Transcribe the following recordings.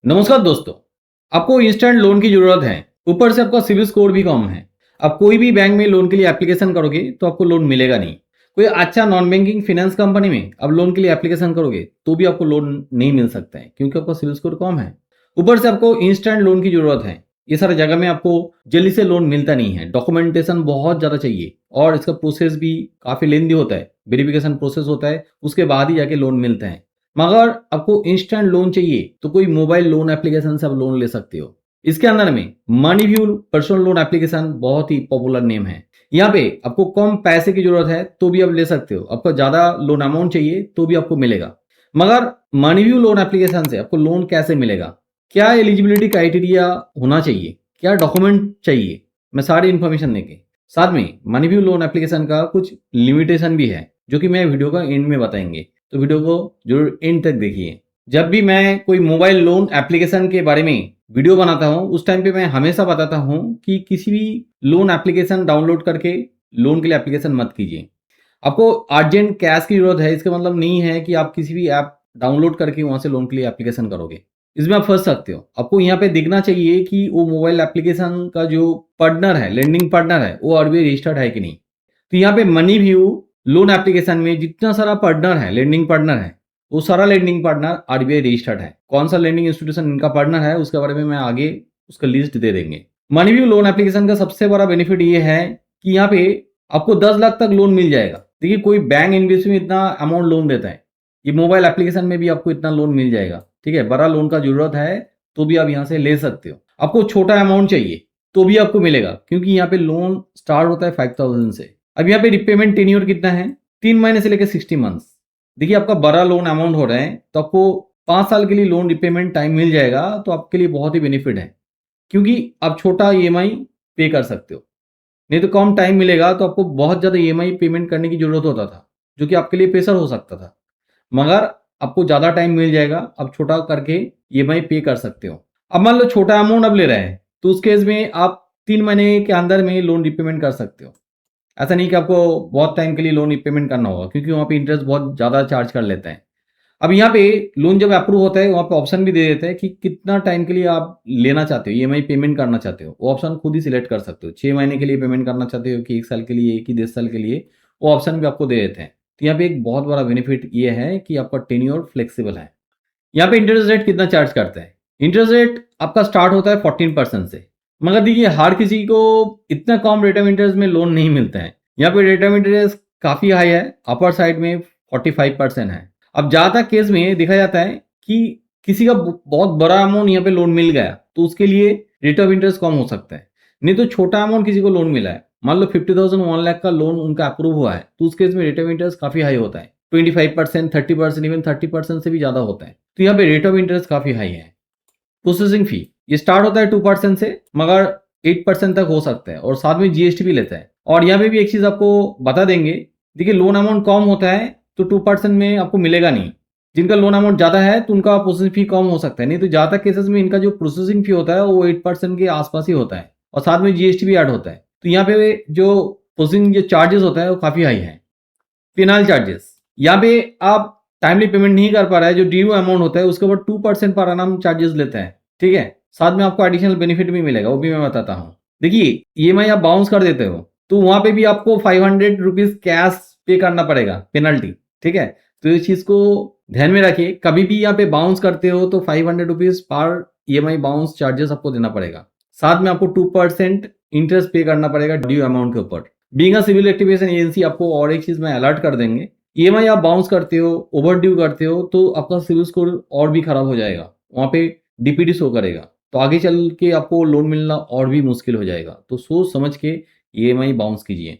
नमस्कार दोस्तों। आपको इंस्टेंट लोन की ज़रूरत है, ऊपर से आपका सिबिल स्कोर भी कम है। आप कोई भी बैंक में लोन के लिए एप्लीकेशन करोगे तो आपको लोन मिलेगा नहीं। कोई अच्छा नॉन बैंकिंग फाइनेंस कंपनी में आप लोन के लिए एप्लीकेशन करोगे तो भी आपको लोन नहीं मिल सकता है क्योंकि आपका सिबिल स्कोर कम है। ऊपर से आपको इंस्टेंट लोन की ज़रूरत है। ये सारी जगह में आपको जल्दी से लोन मिलता नहीं है, डॉक्यूमेंटेशन बहुत ज़्यादा चाहिए और इसका प्रोसेस भी काफ़ी लेंदी होता है, वेरिफिकेशन प्रोसेस होता है, उसके बाद ही जाके लोन मिलता है। मगर आपको इंस्टेंट लोन चाहिए तो कोई मोबाइल लोन एप्लीकेशन से आप लोन ले सकते हो। इसके अंदर में मनीव्यू पर्सनल लोन एप्लीकेशन बहुत ही पॉपुलर नेम है। यहाँ पे आपको कम पैसे की जरूरत है तो भी आप ले सकते हो, आपको ज्यादा लोन अमाउंट चाहिए तो भी आपको मिलेगा। मगर मनीव्यू लोन एप्लीकेशन से आपको लोन कैसे मिलेगा, क्या एलिजिबिलिटी क्राइटेरिया होना चाहिए, क्या डॉक्यूमेंट चाहिए, मैं सारी इन्फॉर्मेशन देंगे। साथ में मनीव्यू लोन एप्लीकेशन का कुछ लिमिटेशन भी है जो कि मैं वीडियो का एंड में बताएंगे, तो वीडियो को जरूर एंड तक देखिए। जब भी मैं कोई मोबाइल लोन एप्लीकेशन के बारे में वीडियो बनाता हूं उस टाइम पे मैं हमेशा बताता हूं कि किसी भी लोन एप्लीकेशन डाउनलोड करके लोन के लिए एप्लीकेशन मत कीजिए। आपको अर्जेंट कैश की जरूरत है, इसका मतलब नहीं है कि आप किसी भी ऐप डाउनलोड करके वहां से लोन के लिए एप्लीकेशन करोगे। इसमें आप फंस सकते हो। आपको यहाँ पे दिखना चाहिए कि वो मोबाइल एप्लीकेशन का जो पार्टनर है, लेंडिंग पार्टनर है, वो आरबीआई रजिस्टर्ड है कि नहीं। तो यहाँ पे मनी व्यू लोन एप्लीकेशन में जितना सारा पार्टनर है, लेंडिंग पार्टनर है, वो सारा लेंडिंग पार्टनर आरबीआई रजिस्टर्ड है। कौन सा लेंडिंग इंस्टीट्यूशन इनका पार्टनर है उसके बारे में मैं आगे उसका लिस्ट दे देंगे। मनी व्यू लोन एप्लीकेशन का सबसे बड़ा बेनिफिट ये है कि यहाँ पे आपको 10 लाख तक लोन मिल जाएगा। देखिए, कोई बैंक इन्वेस्ट में इतना अमाउंट लोन देता है, ये मोबाइल एप्लीकेशन में भी आपको इतना लोन मिल जाएगा। ठीक है, बड़ा लोन का जरूरत है तो भी आप यहाँ से ले सकते हो। आपको छोटा अमाउंट चाहिए तो भी आपको मिलेगा क्योंकि यहाँ पे लोन स्टार्ट होता है 5,000 से। अब यहाँ पे रिपेमेंट टेन्योर कितना है, 3 महीने से लेकर 60 मंथ्स। देखिए, आपका बड़ा लोन अमाउंट हो रहा है तो आपको 5 साल के लिए लोन रिपेमेंट टाइम मिल जाएगा, तो आपके लिए बहुत ही बेनिफिट है क्योंकि आप छोटा ईएमआई पे कर सकते हो। नहीं तो कम टाइम मिलेगा तो आपको बहुत ज़्यादा ईएमआई पेमेंट करने की जरूरत होता था, जो कि आपके लिए प्रेशर हो सकता था। मगर आपको ज़्यादा टाइम मिल जाएगा, आप छोटा करके ईएमआई पे कर सकते हो। अब मान लो छोटा अमाउंट अब ले रहे हैं तो उस केस में आप 3 महीने के अंदर में लोन रिपेमेंट कर सकते हो। ऐसा नहीं कि आपको बहुत टाइम के लिए लोन रिपेमेंट करना होगा क्योंकि वहाँ पे इंटरेस्ट बहुत ज़्यादा चार्ज कर लेते हैं। अब यहाँ पे लोन जब अप्रूव होता है वहाँ पे ऑप्शन भी दे देते हैं कि कितना टाइम के लिए आप लेना चाहते हो, ईएमआई पेमेंट करना चाहते हो। वो ऑप्शन खुद ही सिलेक्ट कर सकते हो, 6 महीने के लिए पेमेंट करना चाहते हो कि 1 साल के लिए कि 10 साल के लिए, वो ऑप्शन भी आपको दे देते हैं। तो यहाँ पे एक बहुत बड़ा बेनिफिट ये है कि आपका टेन्योर फ्लेक्सिबल है। यहाँ पे इंटरेस्ट रेट कितना चार्ज करता है, इंटरेस्ट रेट आपका स्टार्ट होता है 14% से। मगर देखिए, हर किसी को इतना कम रेट ऑफ इंटरेस्ट में लोन नहीं मिलता है। यहाँ पे रेट ऑफ इंटरेस्ट काफी हाई है, अपर साइड में 45% है। अब ज्यादा केस में देखा जाता है कि किसी का बहुत बड़ा अमाउंट यहाँ पे लोन मिल गया तो उसके लिए रेट ऑफ इंटरेस्ट कम हो सकता है। नहीं तो छोटा अमाउंट किसी को लोन मिला है, मान लो 50,000 1 लाख का लोन उनका अप्रूव हुआ है, तो उस केस में रेट ऑफ इंटरेस्ट काफी हाई होता है, 25%, 30%, इवन 30% से भी ज्यादा होता है। तो यहाँ पे रेट ऑफ इंटरेस्ट काफी हाई है। प्रोसेसिंग फी ये स्टार्ट होता है 2% से, मगर 8% तक हो सकता है और साथ में जीएसटी भी लेता है। और यहाँ पे भी एक चीज आपको बता देंगे, देखिए लोन अमाउंट कम होता है तो 2% में आपको मिलेगा नहीं। जिनका लोन अमाउंट ज्यादा है तो उनका प्रोसेसिंग फी कम हो सकता है। नहीं तो ज्यादा केसेस में इनका जो प्रोसेसिंग फी होता है वो 8% के आसपास ही होता है और साथ में जीएसटी भी ऐड होता है। तो यहाँ पे जो प्रोसेसिंग जो चार्जेस होता है वो काफी हाई है। फिनाल चार्जेस, यहाँ पे आप टाइमली पेमेंट नहीं कर पा रहा है, जो ड्यू अमाउंट होता है उसके ऊपर 2% पर एनम चार्जेस लेते हैं। ठीक है, साथ में आपको एडिशनल बेनिफिट भी मिलेगा, वो भी मैं बताता हूँ। देखिए, ईएमआई आप बाउंस कर देते हो तो वहां पे भी आपको 500 रुपीज कैश पे करना पड़ेगा पेनल्टी। ठीक है, तो इस चीज को ध्यान में रखिए, कभी भी यहाँ पे बाउंस करते हो तो 500 rupees per EMI bounce charges आपको देना पड़ेगा। साथ में आपको 2% इंटरेस्ट पे करना पड़ेगा ड्यू अमाउंट के ऊपर। Being a CIBIL activation agency आपको और एक चीज में अलर्ट कर देंगे, ईएमआई आप बाउंस करते हो, ओवर ड्यू करते हो तो आपका सिविल स्कोर और भी खराब हो जाएगा, वहां पे डीपीडी शो करेगा, तो आगे चल के आपको लोन मिलना और भी मुश्किल हो जाएगा। तो सोच समझ के ईएमआई बाउंस कीजिए।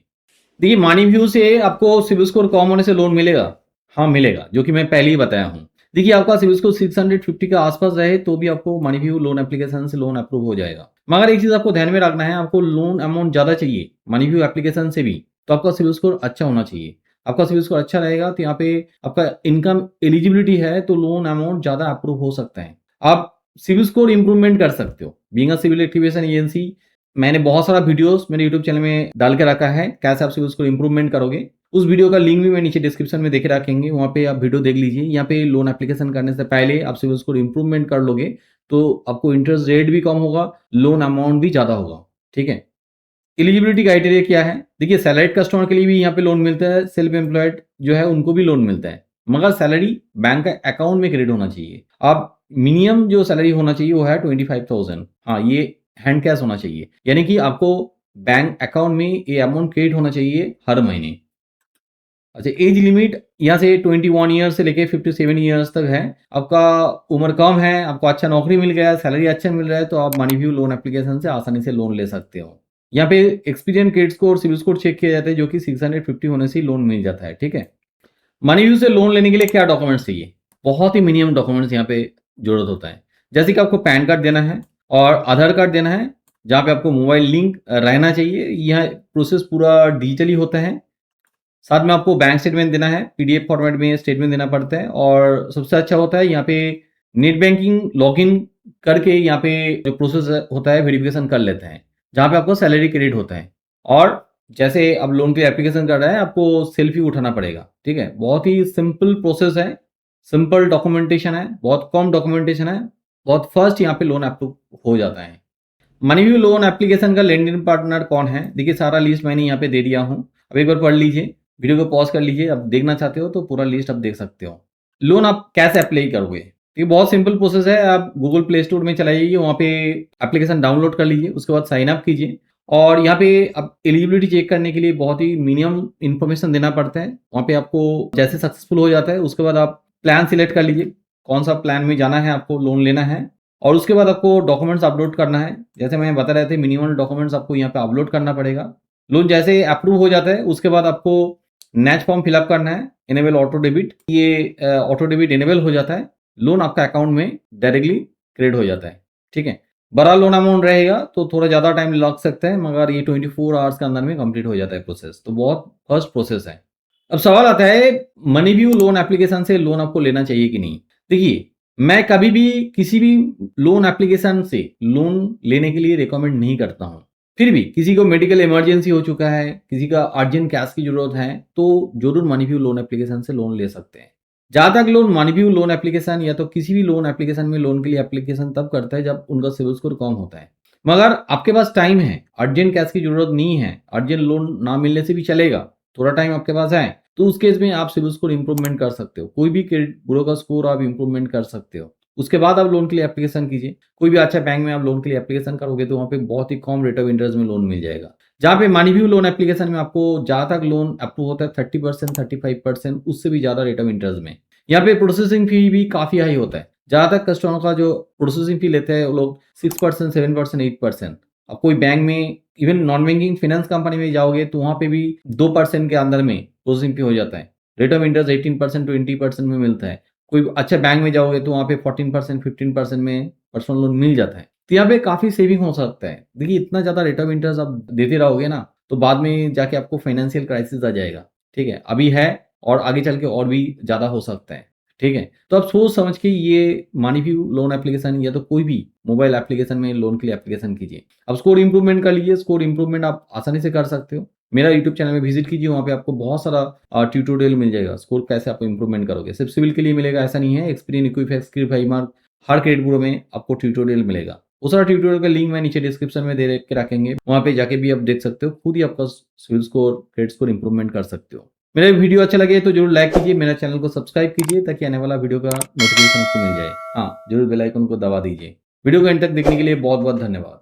देखिए, मनी व्यू से आपको सिविल स्कोर कम होने से लोन मिलेगा, हाँ मिलेगा, जो कि मैं पहले ही बताया हूँ। देखिए, आपका सिविल स्कोर 650 के आसपास रहे तो भी आपको मनी व्यू लोन एप्लीकेशन से लोन अप्रूव हो जाएगा। मगर एक चीज आपको ध्यान में रखना है, आपको लोन अमाउंट ज्यादा चाहिए मनी व्यू एप्लीकेशन से भी, तो आपका सिविल स्कोर अच्छा होना चाहिए। आपका सिविल स्कोर अच्छा रहेगा तो यहाँ पे आपका इनकम एलिजिबिलिटी है तो लोन अमाउंट ज्यादा अप्रूव हो सकता है। आप सिविल स्कोर इंप्रूवमेंट कर सकते हो। Being a CIBIL activation agency, मैंने बहुत सारा वीडियोस मेरे यूट्यूब चैनल में डाल के रखा है, कैसे आप सिविल स्कोर इंप्रूवमेंट करोगे। उस वीडियो का लिंक भी मैं नीचे डिस्क्रिप्शन में देके रखेंगे, वहाँ पे आप वीडियो देख लीजिए। यहाँ पे लोन एप्लीकेशन करने से पहले आप सिविल स्कोर इंप्रूवमेंट कर लोगे तो आपको इंटरेस्ट रेट भी कम होगा, लोन अमाउंट भी ज़्यादा होगा, ठीक है। एलिजिबिलिटी क्राइटेरिया क्या है? देखिए सैलरीड कस्टमर के लिए भी यहाँ पे लोन मिलता है, सेल्फ एम्प्लॉयड जो है उनको भी लोन मिलता है, मगर सैलरी बैंक का अकाउंट में क्रेडिट होना चाहिए। अब मिनिमम जो सैलरी होना चाहिए वो है 25,000। हाँ, ये हैंड कैश होना चाहिए, यानी कि आपको बैंक अकाउंट में ये अमाउंट क्रेडिट होना चाहिए हर महीने। अच्छा, एज लिमिट यहाँ से 21 ईयर से लेके 57 ईयर्स तक है। आपका उम्र कम है, आपको अच्छा नौकरी मिल गया है, सैलरी अच्छा मिल रहा है, तो आप मनी व्यू लोन एप्लीकेशन से आसानी से लोन ले सकते हो। यहाँ पे experience, credit score, CIBIL score check किया जाता है, जो कि 650 होने से ही लोन मिल जाता है, ठीक है। मनी व्यू से लोन लेने के लिए क्या डॉक्यूमेंट्स चाहिए? बहुत ही मिनिमम डॉक्यूमेंट्स यहाँ पे जरूरत होता है। जैसे कि आपको पैन कार्ड देना है और आधार कार्ड देना है, जहाँ पे आपको मोबाइल लिंक रहना चाहिए। यह प्रोसेस पूरा डिजिटली होता है। साथ में आपको बैंक स्टेटमेंट देना है, पीडीएफ फॉर्मेट में स्टेटमेंट देना पड़ता है। और सबसे अच्छा होता है यहाँ पे नेट बैंकिंग लॉगिन करके यहाँ पे जो प्रोसेस होता है वेरिफिकेशन कर लेते हैं, जहाँ पे आपको सैलरी क्रेडिट होता है। और जैसे अब लोन की एप्लीकेशन कर रहा है, आपको सेल्फी उठाना पड़ेगा, ठीक है। बहुत ही सिंपल प्रोसेस है, सिंपल डॉक्यूमेंटेशन है, बहुत कम डॉक्यूमेंटेशन है, बहुत फर्स्ट यहाँ पे लोन अप्रूव हो जाता है। मनी व्यू लोन एप्लीकेशन का लेंडिंग पार्टनर कौन है? देखिए सारा लिस्ट मैंने यहाँ पे दे दिया हूँ, अब एक बार पढ़ लीजिए, वीडियो को पॉज कर लीजिए। अब देखना चाहते हो तो पूरा लिस्ट आप देख सकते हो। लोन आप कैसे अप्लाई करोगे? ये बहुत सिंपल प्रोसेस है। आप गूगल प्ले स्टोर में चला जाइए, वहाँ पे एप्लीकेशन डाउनलोड कर लीजिए, उसके बाद साइन अप कीजिए। और यहाँ पे आप एलिजिबिलिटी चेक करने के लिए बहुत ही मिनिमम इन्फॉर्मेशन देना पड़ता है। वहाँ पे आपको जैसे सक्सेसफुल हो जाता है, उसके बाद आप प्लान सिलेक्ट कर लीजिए, कौन सा प्लान में जाना है, आपको लोन लेना है। और उसके बाद आपको डॉक्यूमेंट्स अपलोड करना है। जैसे मैं बता रहे थे, मिनिमम डॉक्यूमेंट्स आपको यहाँ पे अपलोड करना पड़ेगा। लोन जैसे अप्रूव हो जाता है, उसके बाद आपको नेच फॉर्म फिलअप करना है, इनेबल ऑटो डेबिट। ये ऑटो डेबिट इनेबल हो जाता है, लोन आपका अकाउंट में डायरेक्टली क्रेडिट हो जाता है, ठीक है। बड़ा लोन अमाउंट रहेगा तो थोड़ा ज़्यादा टाइम लग सकता है, मगर ये 24 आवर्स के अंदर में कंप्लीट हो जाता है प्रोसेस। तो बहुत फर्स्ट प्रोसेस है। अब सवाल आता है, मनी व्यू लोन एप्लीकेशन से लोन आपको लेना चाहिए कि नहीं? देखिए, मैं कभी भी किसी भी लोन एप्लीकेशन से लोन लेने के लिए रिकमेंड नहीं करता हूं। फिर भी किसी को मेडिकल इमरजेंसी हो चुका है, किसी का अर्जेंट कैश की जरूरत है, तो जरूर मनी व्यू लोन एप्लीकेशन से लोन ले सकते हैं। जहां तक loan money view loan application या तो किसी भी लोन एप्लीकेशन में लोन के लिए एप्लीकेशन तब करता है जब उनका सिविल स्कोर कम होता है। मगर आपके पास टाइम है, अर्जेंट कैश की जरूरत नहीं है, अर्जेंट लोन ना मिलने से भी चलेगा, थोड़ा टाइम आपके पास है, तो उस केस में आप सिविल स्कोर इंप्रूवमेंट कर सकते हो। कोई भी क्रेडिट ब्यूरो का स्कोर आप इंप्रूवमेंट कर सकते हो, उसके बाद आप लोन के लिए एप्लीकेशन कीजिए। कोई भी अच्छा बैंक में आप लोन के लिए एप्लीकेशन करोगे तो वहाँ पे बहुत ही कम रेट ऑफ इंटरेस्ट में लोन मिल जाएगा। जहाँ पे मनी व्यू लोन एप्लीकेशन में आपको जहाँ तक लोन अप्रूव होता है 30%, 35%, उससे भी ज्यादा रेट ऑफ इंटरेस्ट में। यहाँ पे प्रोसेसिंग फी भी काफी हाई होता है। जहाँ तक कस्टमर का जो प्रोसेसिंग फी लेते हैं वो लोग 6%, 7%, 8%। अब कोई बैंक में, even non banking finance company में जाओगे तो वहाँ पे भी 2% के अंदर में प्रोसेसिंग फी हो जाता है। रेट ऑफ इंटरेस्ट 18%, 20% में मिलता है। कोई अच्छा बैंक में जाओगे तो वहाँ पे 14%, 15% में पर्सनल लोन मिल जाता है। तो यहाँ पे काफी सेविंग हो सकता है। देखिए इतना ज्यादा रेट ऑफ इंटरेस्ट आप देते रहोगे ना, तो बाद में जाके आपको फाइनेंशियल क्राइसिस आ जाएगा, ठीक है। अभी है और आगे चल के और भी ज्यादा हो सकता है, ठीक है। तो आप सोच समझ के ये मनी व्यू लोन एप्लीकेशन या तो कोई भी मोबाइल एप्लीकेशन में लोन के लिए एप्लीकेशन कीजिए। अब स्कोर इंप्रूवमेंट कर लीजिए। स्कोर इंप्रूवमेंट आप आसानी से कर सकते हो। मेरा यूट्यूब चैनल में विजिट कीजिए, वहाँ पे आपको बहुत सारा ट्यूटोरियल मिल जाएगा। स्कोर कैसे आप इंप्रूवमेंट करोगे, सिर्फ सिविल के लिए मिलेगा ऐसा नहीं है, एक्सपीरियंस, इक्विफैक्स, क्रिप, हर क्रेडिट ब्यूरो में आपको ट्यूटोरियल मिलेगा। उस सारा ट्यूटोरियल का लिंक मैं नीचे डिस्क्रिप्शन में दे के रखेंगे, वहाँ पे जाके भी आप देख सकते हो, खुद ही आपका CIBIL score, credit score improvement कर सकते हो। मेरा वीडियो अच्छा लगे तो जरूर लाइक कीजिए, मेरा चैनल को सब्सक्राइब कीजिए ताकि आने वाला वीडियो का नोटिफिकेशन आपको मिल जाए। हाँ, जरूर बेल आइकन को दबा दीजिए। वीडियो को एंड तक देखने के लिए बहुत बहुत धन्यवाद।